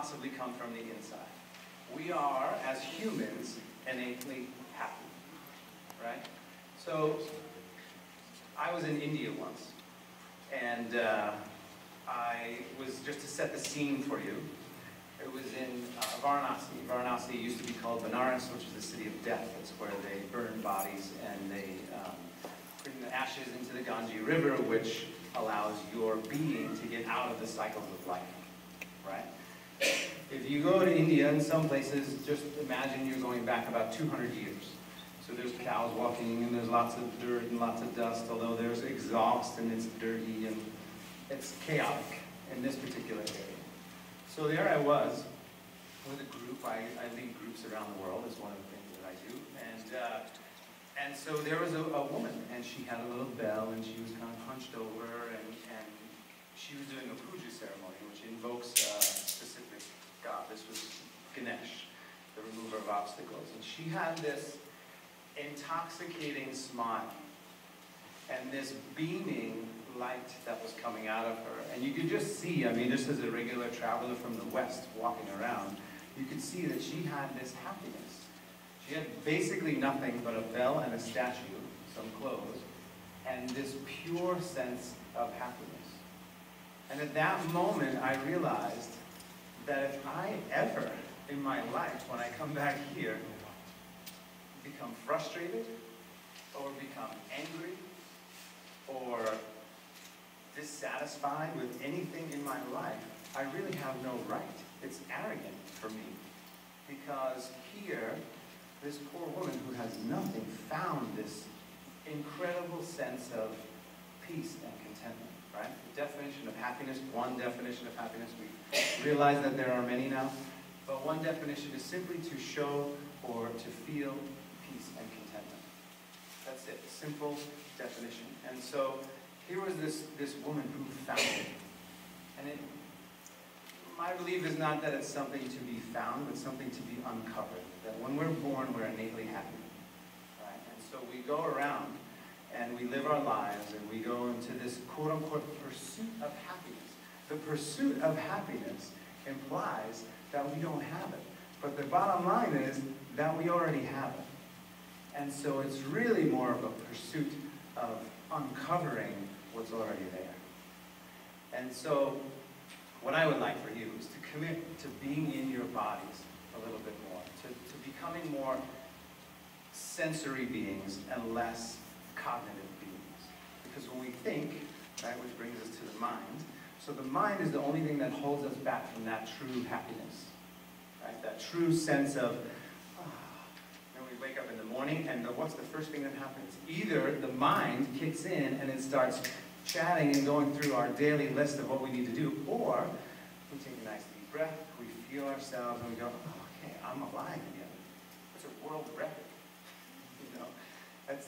possibly come from the inside. We are, as humans, innately happy, right? So, I was in India once, and I was, just to set the scene for you, it was in Varanasi. Varanasi used to be called Benares, which is the city of death. It's where they burn bodies and they bring the ashes into the Ganges River, which allows your being to get out of the cycles of life, right? If you go to India, in some places, just imagine you're going back about 200 years. So there's cows walking, and there's lots of dirt and lots of dust, although there's exhaust, and it's dirty, and it's chaotic in this particular area. So there I was with a group. I lead groups around the world. It's one of the things that I do. And so there was a woman, and she had a little bell, and she was kind of hunched over, and she was doing a Puja Ceremony, which invokes a specific god. This was Ganesh, the remover of obstacles. And she had this intoxicating smile and this beaming light that was coming out of her. And you could just see, I mean, just as a regular traveler from the West walking around, you could see that she had this happiness. She had basically nothing but a bell and a statue, some clothes, and this pure sense of happiness. And at that moment, I realized that if I ever, in my life, when I come back here, become frustrated, or become angry, or dissatisfied with anything in my life, I really have no right. It's arrogant for me. Because here, this poor woman who has nothing found this incredible sense of peace and contentment, right? The definition of happiness, one definition of happiness, we realize that there are many now, but one definition is simply to show or to feel peace and contentment. That's it, simple definition. And so here was this woman who found it. And my belief is not that it's something to be found, but something to be uncovered. That when we're born, we're innately happy. Right? And so we go around and we live our lives and we go into this quote-unquote pursuit of happiness. The pursuit of happiness implies that we don't have it. But the bottom line is that we already have it. And so it's really more of a pursuit of uncovering what's already there. And so what I would like for you is to commit to being in your bodies a little bit more, to becoming more sensory beings and less cognitive beings. Because when we think, right, which brings us to the mind, so the mind is the only thing that holds us back from that true happiness, right? That true sense of, we wake up in the morning, and what's the first thing that happens? Either the mind kicks in and it starts chatting and going through our daily list of what we need to do, or we take a nice deep breath, we feel ourselves, and we go, oh, okay, I'm alive again. That's a world record. You know,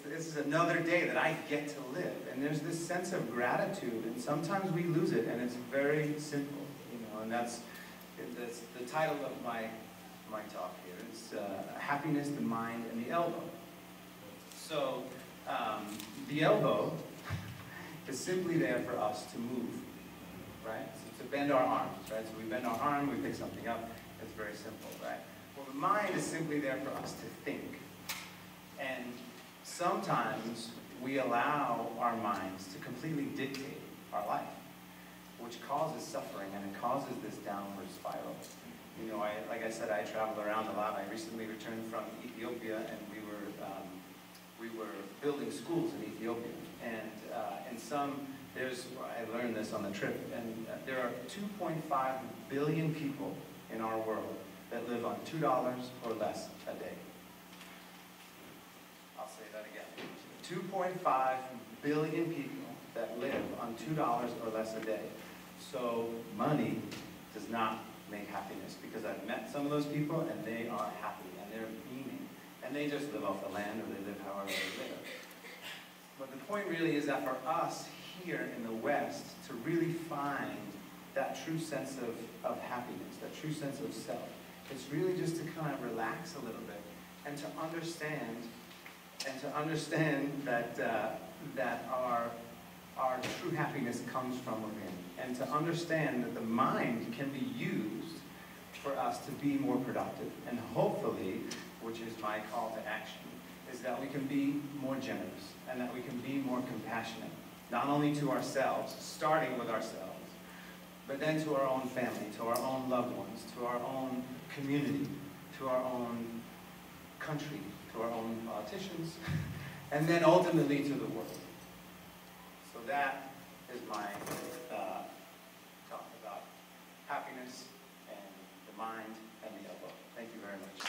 this is another day that I get to live. And there's this sense of gratitude, and sometimes we lose it, and it's very simple, you know, and that's the title of my talk here. It's Happiness, the Mind, and the Elbow. So, the elbow is simply there for us to move, right? So to bend our arms, right? So we bend our arm, we pick something up. It's very simple, right? Well, the mind is simply there for us to think. And sometimes we allow our minds to completely dictate our life, which causes suffering, and it causes this downward spiral. You know, like I said, I travel around a lot. I recently returned from Ethiopia, and we were building schools in Ethiopia. And in some, I learned this on the trip, and there are 2.5 billion people in our world that live on $2 or less a day. I'll say that again. 2.5 billion people that live on $2 or less a day. So money does not make happiness, because I've met some of those people and they are happy and they're beaming, and they just live off the land, or they live however they live. But the point really is that for us here in the West to really find that true sense of happiness, that true sense of self, it's really just to kind of relax a little bit and to understand that our true happiness comes from within, and to understand that the mind can be used for us to be more productive. And hopefully, which is my call to action, is that we can be more generous and that we can be more compassionate, not only to ourselves, starting with ourselves, but then to our own family, to our own loved ones, to our own community, to our own country, to our own politicians, and then ultimately to the world. So that is my talk about happiness and the mind and the elbow. Thank you very much.